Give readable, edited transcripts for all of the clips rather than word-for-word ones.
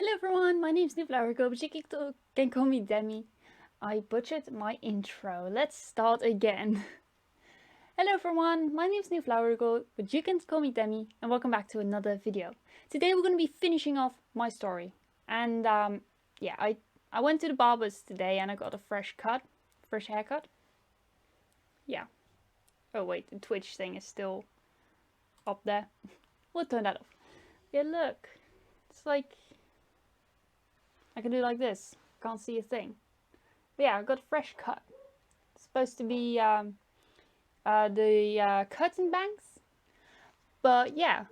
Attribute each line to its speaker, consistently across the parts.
Speaker 1: Hello everyone, my name is NewFlowerGirl, but you can call me Demi. I butchered my intro. Let's start again. Hello everyone, my name is NewFlowerGirl, but you can call me Demi, and welcome back to another video. Today we're going to be finishing off my story. And yeah, I went to the barber's today and I got a fresh haircut. Yeah. Oh wait, the Twitch thing is still up there. We'll turn that off. Yeah, look. It's like I can do like this. Can't see a thing. But yeah, I got a fresh cut. It's supposed to be the curtain bangs. But yeah.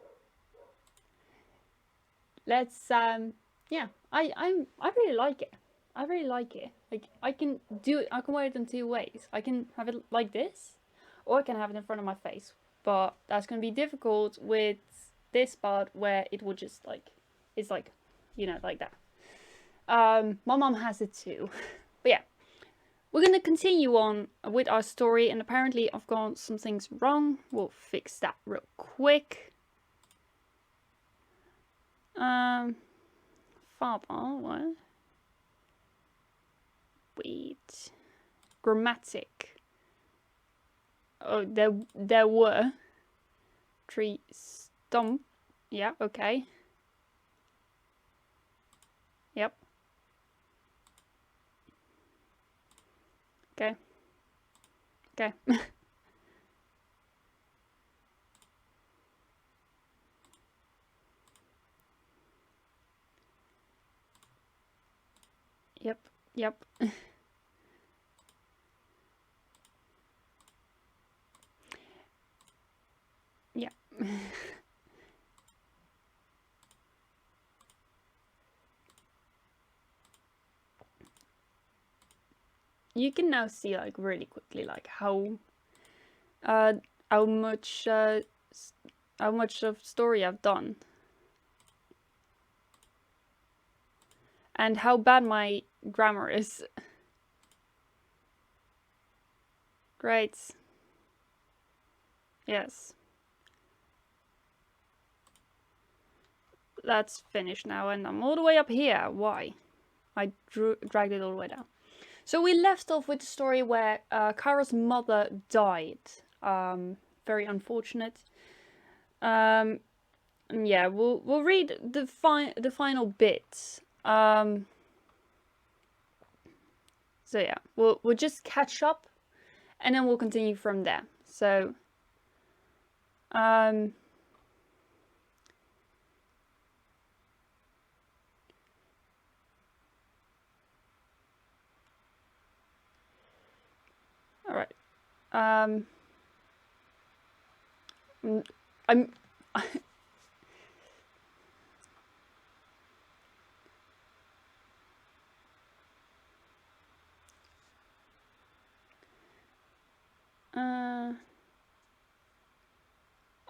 Speaker 1: Let's yeah, I really like it. I really like it. Like I can wear it in two ways. I can have it like this, or I can have it in front of my face. But that's gonna be difficult with this part where it would just like it's like, you know, like that. My mom has it too. But yeah, we're gonna continue on with our story, and apparently I've got some things wrong. We'll fix that real quick. Father, what? Wait. Grammatic. Oh, there were tree stump. Yeah, okay. Yep. Okay. Okay. Yep. Yep. Yeah. You can now see like really quickly like how much of story I've done. And how bad my grammar is. Great. Yes. That's finished now, and I'm all the way up here. Why? I dragged it all the way down. So we left off with the story where Kara's mother died. Very unfortunate. Yeah, we'll read the final bit. So yeah, we'll just catch up, and then we'll continue from there. So all right. I'm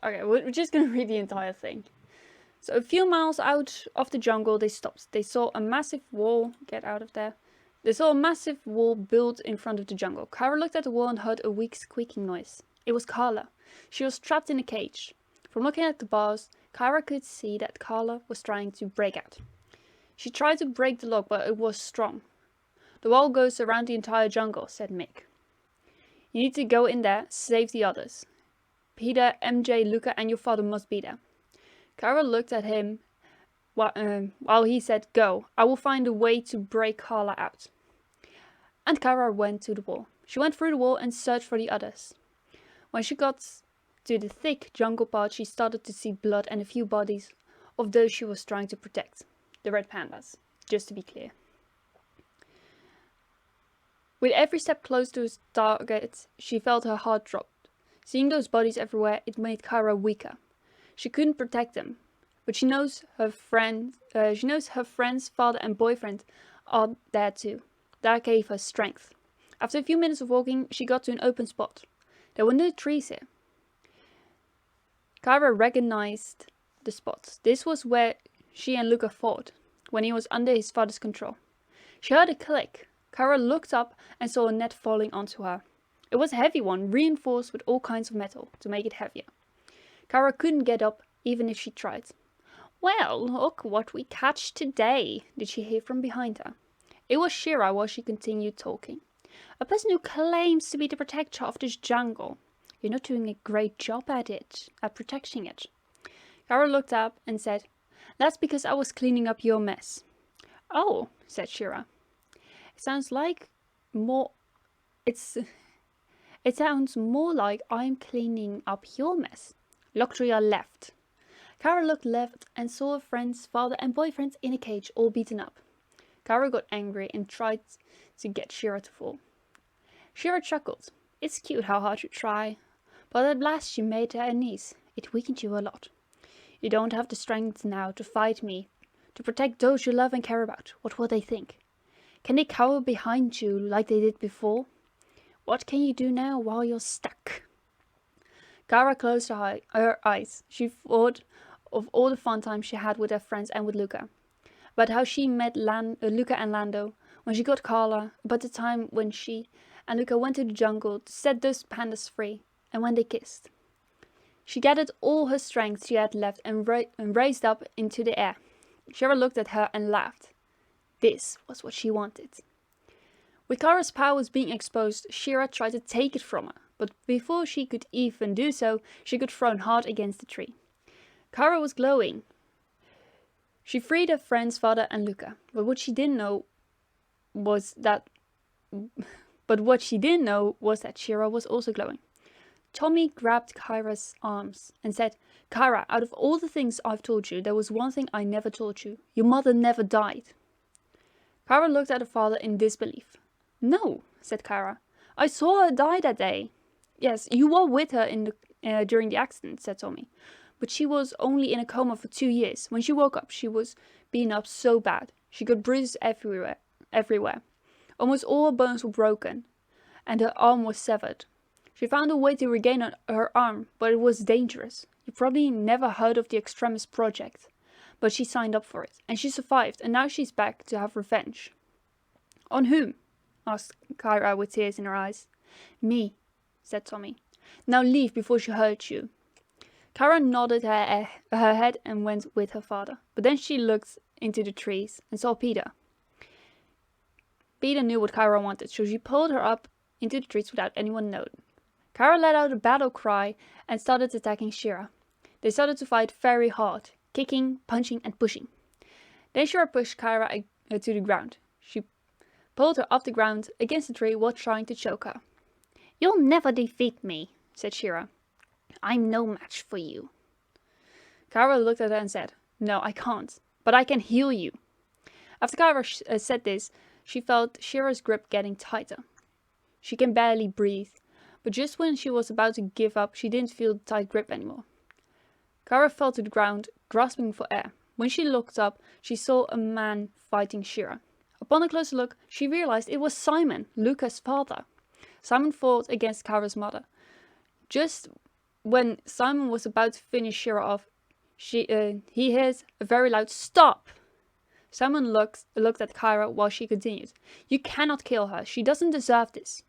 Speaker 1: okay, we're just gonna read the entire thing. So a few miles out of the jungle, they stopped. They saw a massive wall. Get out of there. They saw a massive wall built in front of the jungle. Kara looked at the wall and heard a weak squeaking noise. It was Carla. She was trapped in a cage. From looking at the bars, Kara could see that Carla was trying to break out. She tried to break the lock, but it was strong. The wall goes around the entire jungle, said Mick. You need to go in there, save the others. Peter, MJ, Luca, and your father must be there. Kara looked at him while he said, "Go, I will find a way to break Carla out." And Kara went to the wall. She went through the wall and searched for the others. When she got to the thick jungle part, she started to see blood and a few bodies of those she was trying to protect. The red pandas, just to be clear. With every step close to his target, she felt her heart drop. Seeing those bodies everywhere, it made Kara weaker. She couldn't protect them, but she knows her friend's father and boyfriend are there too. That gave her strength. After a few minutes of walking, she got to an open spot. There were no trees here. Kara recognized the spot. This was where she and Luca fought, when he was under his father's control. She heard a click. Kara looked up and saw a net falling onto her. It was a heavy one, reinforced with all kinds of metal to make it heavier. Kara couldn't get up, even if she tried. Well, look what we catch today, did she hear from behind her. It was Shira while she continued talking. A person who claims to be the protector of this jungle. You're not doing a great job at it, at protecting it. Kara looked up and said, That's because I was cleaning up your mess. Oh, said Shira. It sounds more like I'm cleaning up your mess. Look to your left. Kara looked left and saw her friend's father and boyfriend in a cage, all beaten up. Kara got angry and tried to get Shira to fall. Shira chuckled. It's cute how hard you try. But at last you made her knees. It weakened you a lot. You don't have the strength now to fight me, to protect those you love and care about. What will they think? Can they cower behind you like they did before? What can you do now while you're stuck? Kara closed her eyes. She thought of all the fun times she had with her friends and with Luca. About how she met Luca and Lando, when she got Carla, about the time when she and Luca went to the jungle to set those pandas free, and when they kissed. She gathered all her strength she had left and raised up into the air. Shira looked at her and laughed. This was what she wanted. With Kara's powers being exposed, Shira tried to take it from her, but before she could even do so, she got thrown hard against the tree. Kara was glowing. She freed her friend's father and Luca, but what she didn't know was that Shira was also glowing. Tommy grabbed Kyra's arms and said, Kyra, out of all the things I've told you, there was one thing I never told you. Your mother never died. Kyra looked at her father in disbelief. No, said Kyra. I saw her die that day. Yes, you were with her during the accident, said Tommy. But she was only in a coma for 2 years. When she woke up, she was beaten up so bad. She got bruises everywhere. Almost all her bones were broken, and her arm was severed. She found a way to regain her arm, but it was dangerous. You probably never heard of the Extremis Project. But she signed up for it, and she survived, and now she's back to have revenge. On whom? Asked Kyra with tears in her eyes. Me, said Tommy. Now leave before she hurts you. Kyra nodded her head and went with her father, but then she looked into the trees and saw Peter. Peter knew what Kyra wanted, so she pulled her up into the trees without anyone knowing. Kyra let out a battle cry and started attacking Shira. They started to fight very hard, kicking, punching and pushing. Then Shira pushed Kyra to the ground. She pulled her off the ground against the tree while trying to choke her. You'll never defeat me, said Shira. I'm no match for you. Kyra looked at her and said, No, I can't, but I can heal you. After Kyra said this, she felt Shira's grip getting tighter. She can barely breathe, but just when she was about to give up, she didn't feel the tight grip anymore. Kyra fell to the ground, grasping for air. When she looked up, she saw a man fighting Shira. Upon a closer look, she realized it was Simon, Luca's father. Simon fought against Kyra's mother. Just when Simon was about to finish Shira off, he hears a very loud stop. Simon looked at Kyra while she continued. You cannot kill her. She doesn't deserve this.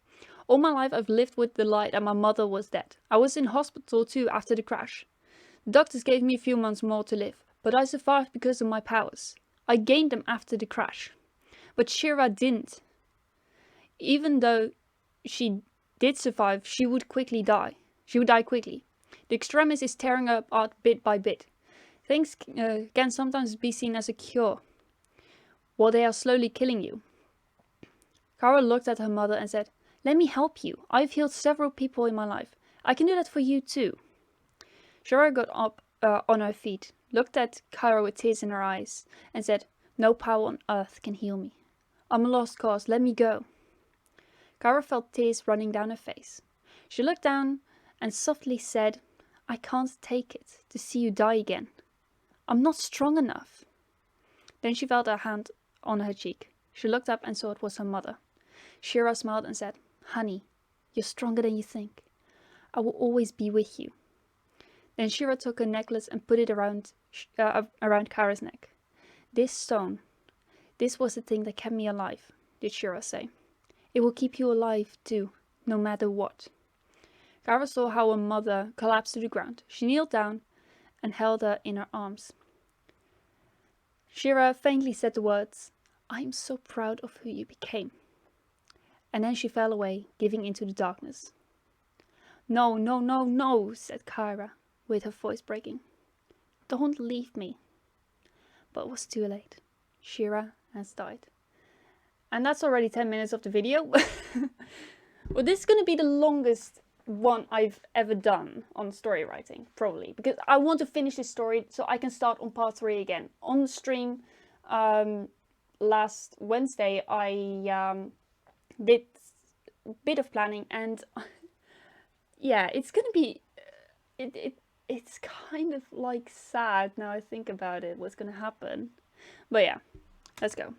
Speaker 1: All my life I've lived with the lie that my mother was dead. I was in hospital too after the crash. The doctors gave me a few months more to live, but I survived because of my powers. I gained them after the crash. But Shira didn't. Even though she did survive, she would quickly die. She would die quickly. The Extremis is tearing her apart bit by bit. Things can sometimes be seen as a cure, while they are slowly killing you. Kyra looked at her mother and said, Let me help you. I've healed several people in my life. I can do that for you too. Shira got up on her feet, looked at Kyra with tears in her eyes, and said, No power on earth can heal me. I'm a lost cause. Let me go. Kyra felt tears running down her face. She looked down and softly said, I can't take it to see you die again. I'm not strong enough. Then she felt her hand on her cheek. She looked up and saw it was her mother. Shira smiled and said, Honey, you're stronger than you think. I will always be with you. Then Shira took a necklace and put it around Kyra's neck. This stone, this was the thing that kept me alive, did Shira say. It will keep you alive too, no matter what. Kyra saw how her mother collapsed to the ground. She kneeled down and held her in her arms. Shira faintly said the words, "I am so proud of who you became." And then she fell away, giving into the darkness. "No, no, no, no," said Kyra, with her voice breaking. "Don't leave me." But it was too late. Shira has died. And that's already 10 minutes of the video. Well, this is going to be the longest one I've ever done on story writing, probably. Because I want to finish this story so I can start on part 3 again. On the stream last Wednesday, I did a bit of planning, and yeah, it's going to be... It's kind of like sad now I think about it, what's going to happen. But yeah, let's go.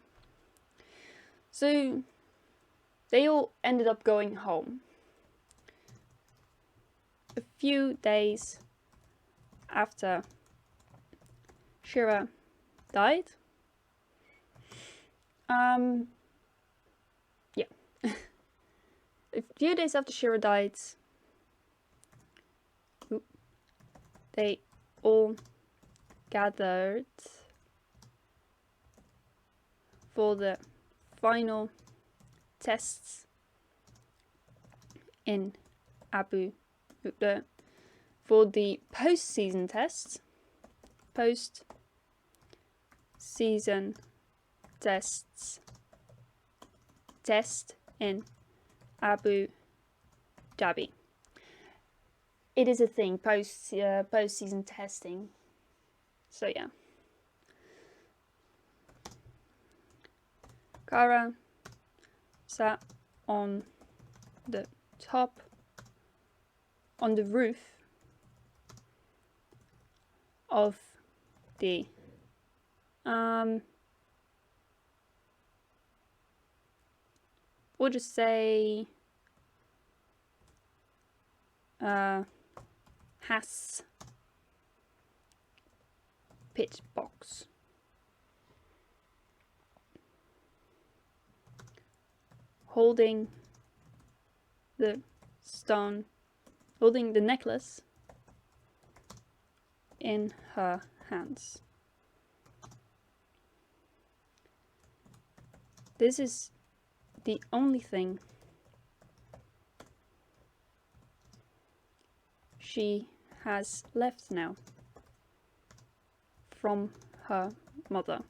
Speaker 1: So they all ended up going home. A few days after Shira died. Yeah. A few days after Shira died, they all gathered for the final tests in Abu Dhabi, for the post-season tests. Post-season tests. Test in Abu Dhabi. It is a thing, post-season testing. So yeah. Kara sat on the top, on the roof of the we'll just say has pit box. Holding the stone, holding the necklace in her hands. This is the only thing she has left now from her mother.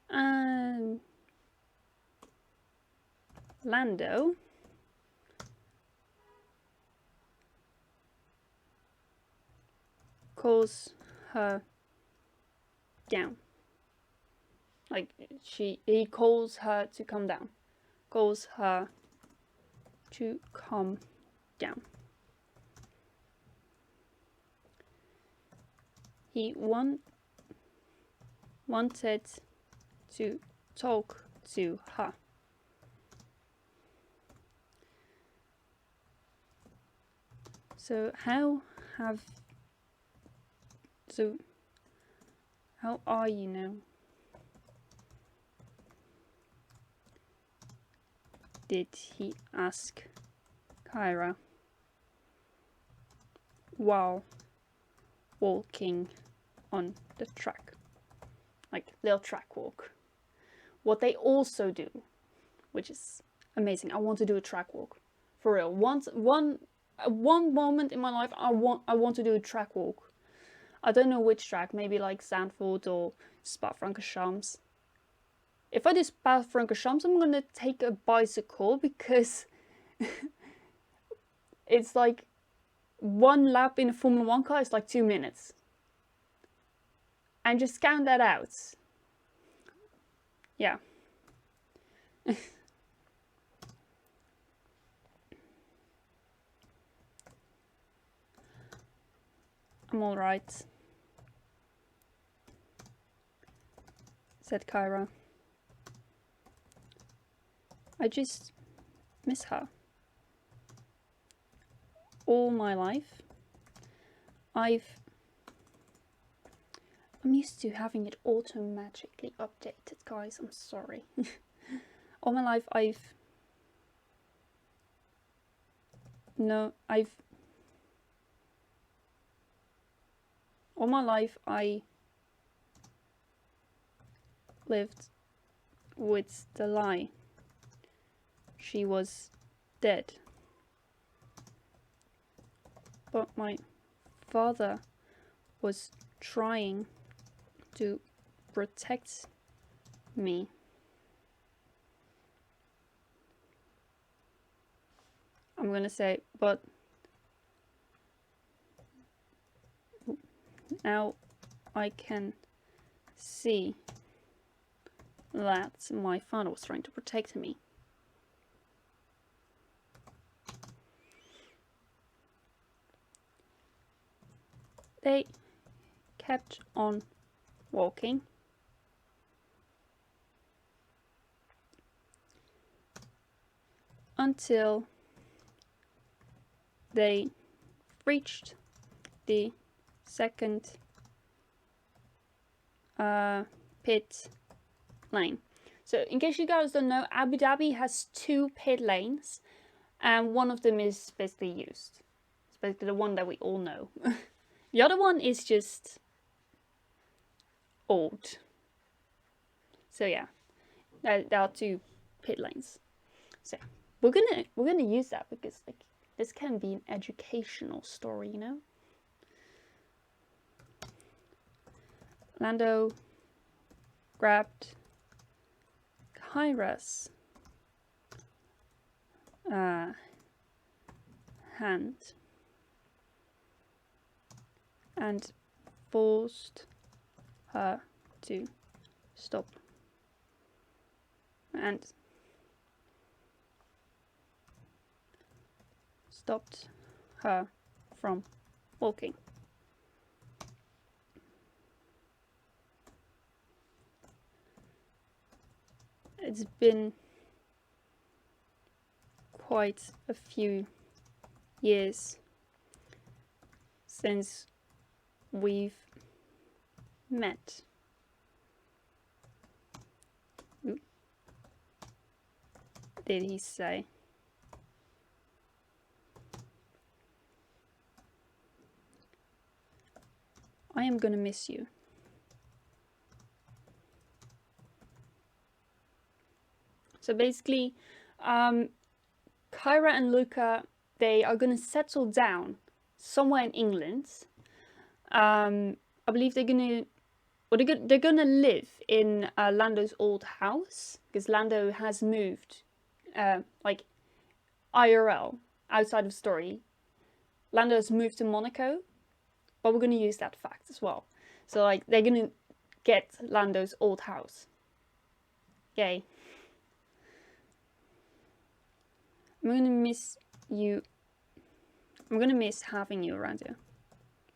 Speaker 1: And Lando calls her down. Like he calls her to come down. Calls her to calm down. He wanted to talk to her. So how are you now? Did he ask Kyra while walking on the track? Like little track walk. What they also do, which is amazing. I want to do a track walk. For real. One moment in my life I want to do a track walk. I don't know which track, maybe like Zandvoort or Spa-Francorchamps. If I do Spa-Francorchamps, I'm gonna take a bicycle because it's like one lap in a Formula 1 car is like 2 minutes. And just count that out. Yeah. I'm alright, said Kyra. I just miss her. All my life, I'm used to having it automatically updated, guys. I'm sorry. All my life, I've All my life I lived with the lie. She was dead. But my father was trying to protect me. I'm gonna say, but now I can see that my father was trying to protect me. They kept on walking until they reached the second pit lane. So in case you guys don't know, Abu Dhabi has 2 pit lanes, and one of them is basically used. It's basically the one that we all know. The other one is just old. So yeah, there are 2 pit lanes. So we're gonna use that because like this can be an educational story, you know. Lando grabbed Kyra's hand and forced her to stop, and stopped her from walking. It's been quite a few years since we've met. Did he say? I am gonna miss you. So basically, Kyra and Luca, they are gonna settle down somewhere in England. I believe they're gonna live in Lando's old house, because Lando has moved, like IRL, outside of story. Lando's moved to Monaco, but we're gonna use that fact as well. So like they're gonna get Lando's old house. Yay. I'm gonna miss you. I'm gonna miss having you around here.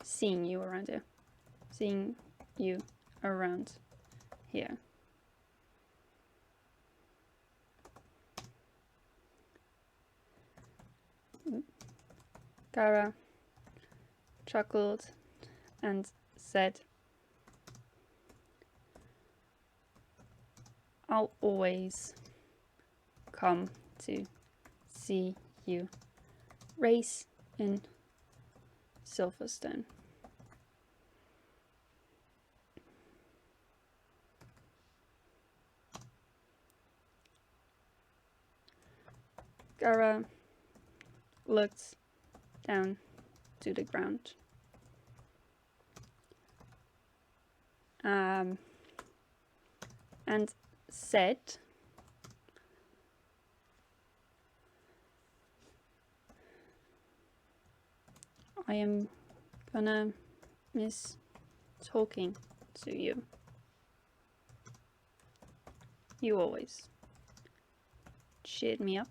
Speaker 1: Seeing you around here. Seeing you around here. Kara chuckled and said, I'll always come to see you race in Silverstone. Gara looked down to the ground. And said, I am gonna miss talking to you. You always cheered me up.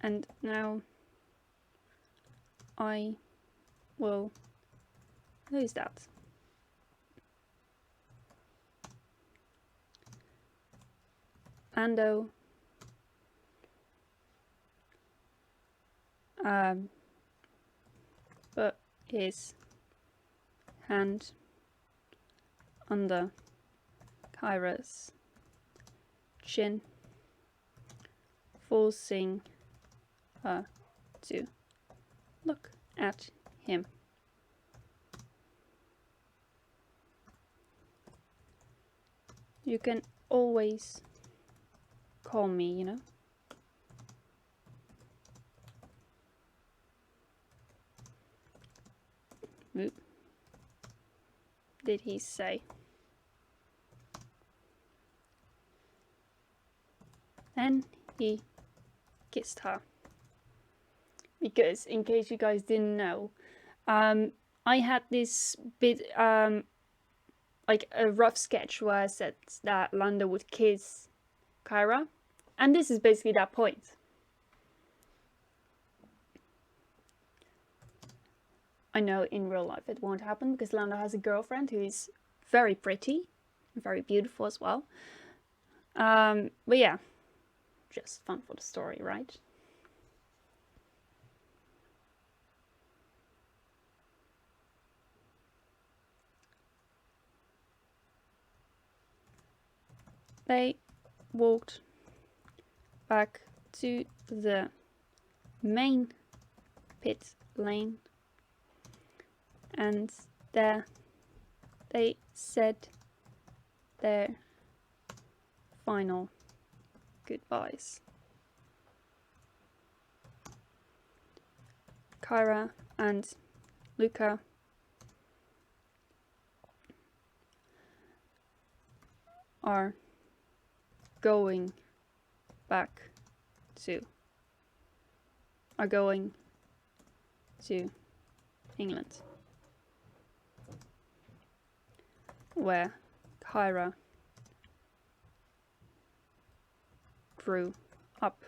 Speaker 1: And now I will lose that. Panda put his hand under Kyra's chin, forcing her to look at him. You can always call me, you know. Oop. Did he say? Then he kissed her. Because, in case you guys didn't know, I had this bit, like a rough sketch where I said that Lando would kiss Kyra, and this is basically that point. I know in real life it won't happen because Lando has a girlfriend who is very pretty, very beautiful as well. But yeah, just fun for the story, right? They walked back to the main pit lane, and there they said their final goodbyes. Kyra and Luca are going to England, where Kyra grew up.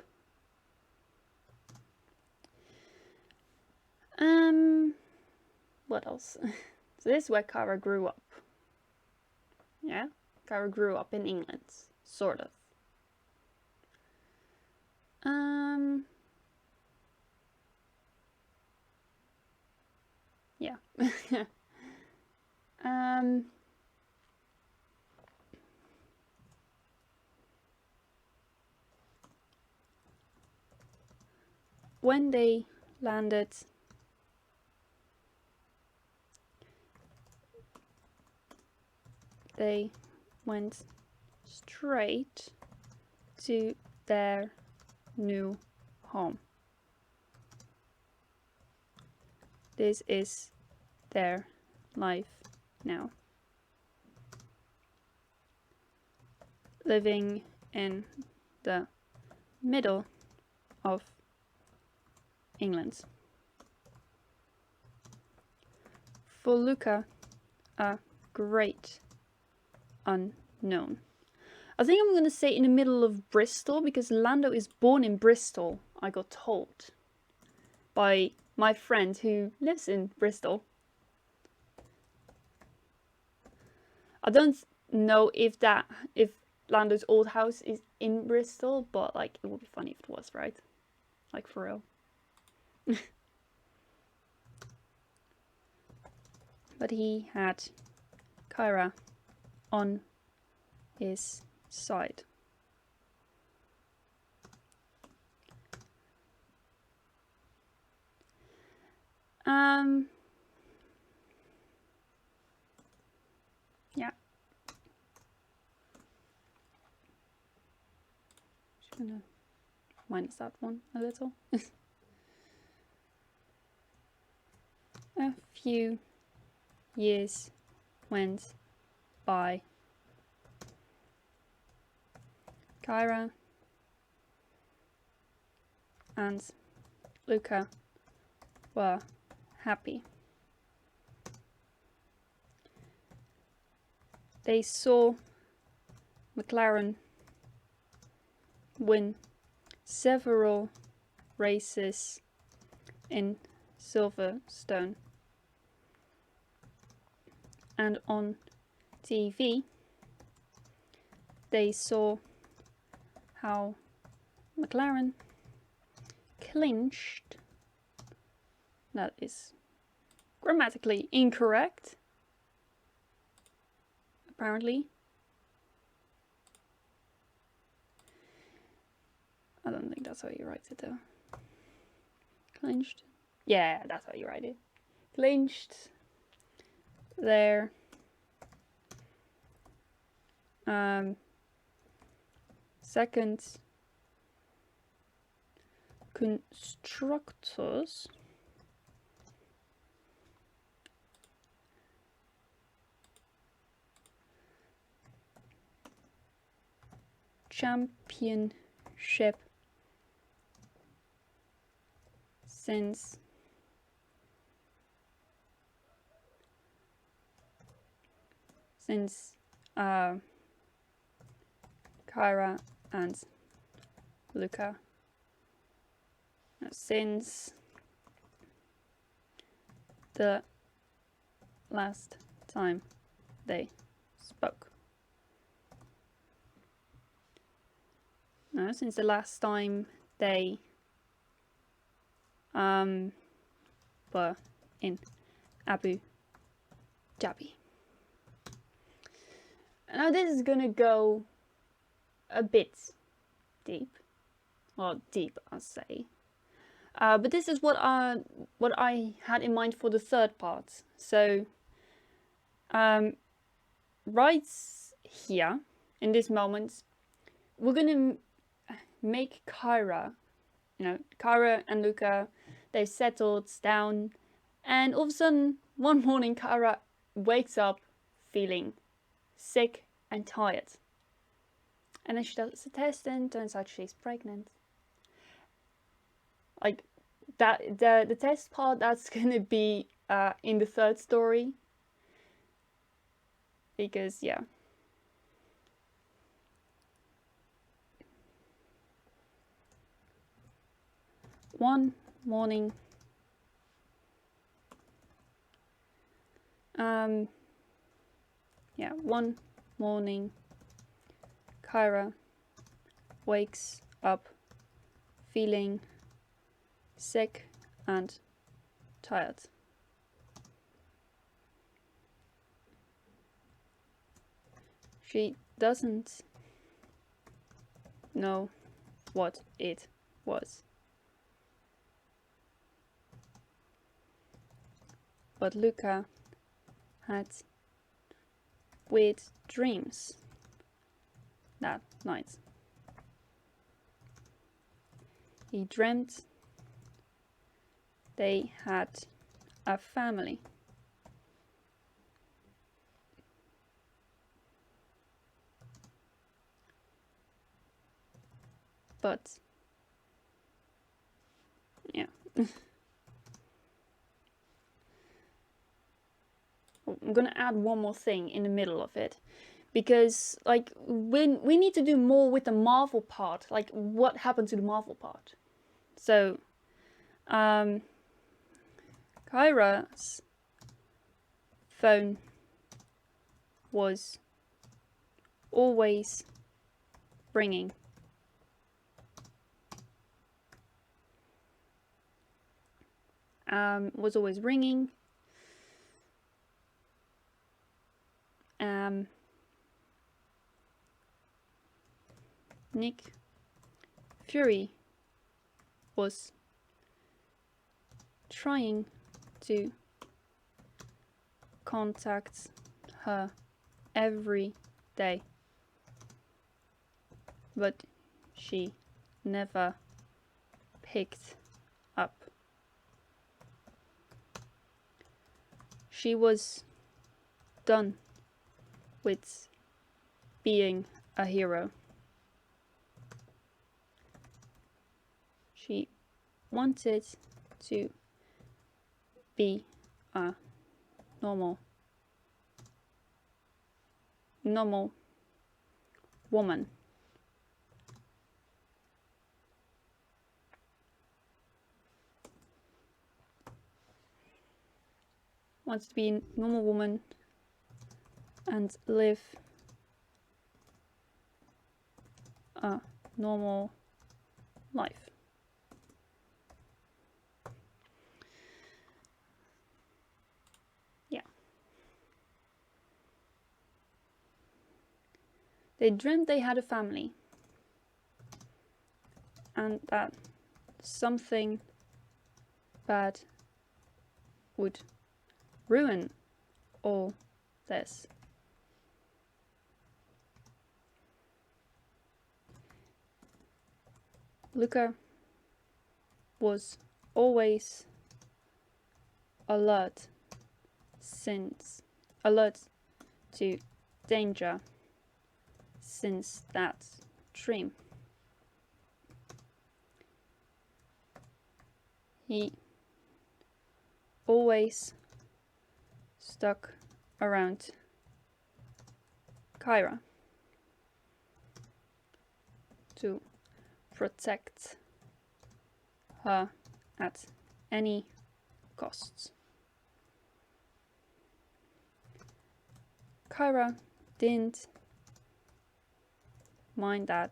Speaker 1: What else? So this is where Kyra grew up. Yeah, Kyra grew up in England, sort of. Yeah. When they landed, they went straight to their new home. This is their life now. Living in the middle of England. For Luca, a great unknown. I think I'm gonna say in the middle of Bristol because Lando is born in Bristol, I got told by my friend who lives in Bristol. I don't know if Lando's old house is in Bristol, but like it would be funny if it was, right? Like for real. But he had Kyra on his side. Yeah. Just gonna minus that one a little. A few years went by. Kyra and Luca were happy. They saw McLaren win several races in Silverstone, and on TV they saw how McLaren clinched. That is grammatically incorrect, apparently. I don't think that's how you write it though. Clenched. Yeah, that's how you write it. Clenched. There. Second. Constructors. Championship since Kyra and Luca. Since the last time they spoke. No, since the last time they were in Abu Dhabi. Now this is gonna go a bit deep. Well, deep, I'll say. But this is what I had in mind for the third part. So, right here, in this moment, we're gonna make Kyra, Kyra and Luca, they've settled down, and all of a sudden, one morning, Kyra wakes up feeling sick and tired. And then she does a test and turns out she's pregnant. Like, that, the test part, that's gonna be in the third story. Because, yeah. One morning, one morning, Kyra wakes up feeling sick and tired. She doesn't know what it was. But Luca had weird dreams that night. He dreamt they had a family. But, yeah. I'm gonna add one more thing in the middle of it, because like when we need to do more with the Marvel part, like what happened to the Marvel part. So Kyra's phone was always ringing. Was always ringing. Nick Fury was trying to contact her every day, but she never picked up. She was done with being a hero. She wanted to be a normal woman. Wants to be a normal woman and live a normal life. Yeah. They dreamt they had a family. and that something bad would ruin all this. Luca was always alert to danger since that dream. He always stuck around Kyra to protect her at any costs. Kyra didn't mind that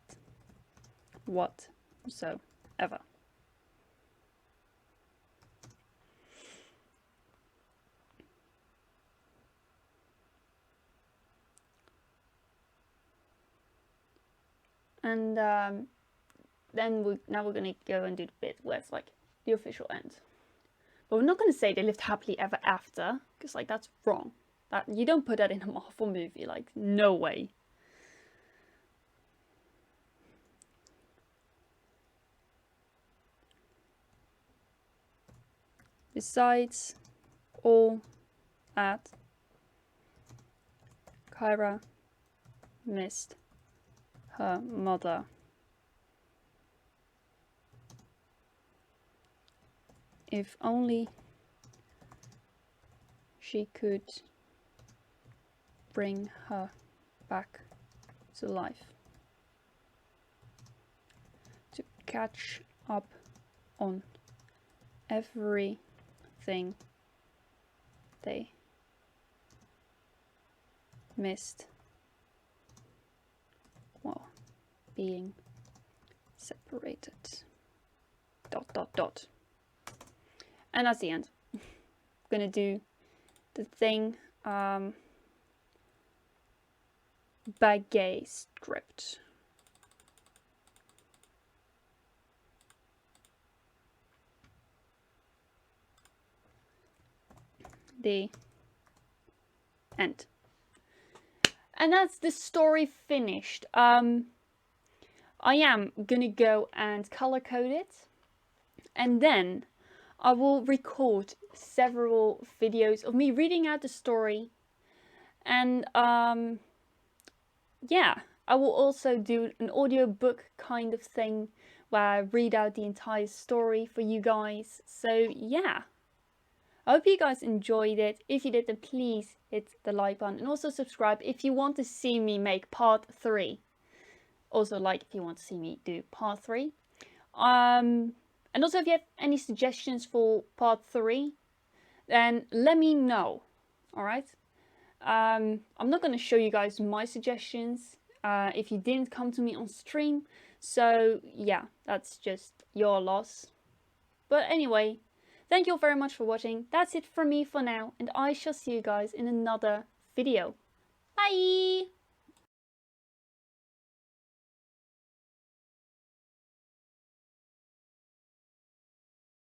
Speaker 1: whatsoever. And then we're gonna go and do the bit where it's like the official end. But we're not gonna say they lived happily ever after, because like that's wrong. That you don't put that in a Marvel movie, like no way. Besides all that, Kyra missed her mother. If only she could bring her back to life, to catch up on everything they missed while being separated. ... And that's the end. I'm gonna do the thing bagay script. The end. And that's the story finished. I am gonna go and color code it, and then I will record several videos of me reading out the story, and yeah, I will also do an audiobook kind of thing where I read out the entire story for you guys. So yeah, I hope you guys enjoyed it. If you did, then please hit the like button and also subscribe if you want to see me make part 3. Also like if you want to see me do part 3. And also if you have any suggestions for part 3, then let me know. Alright? I'm not going to show you guys my suggestions if you didn't come to me on stream. So yeah, that's just your loss. But anyway, thank you all very much for watching. That's it from me for now, and I shall see you guys in another video. Bye!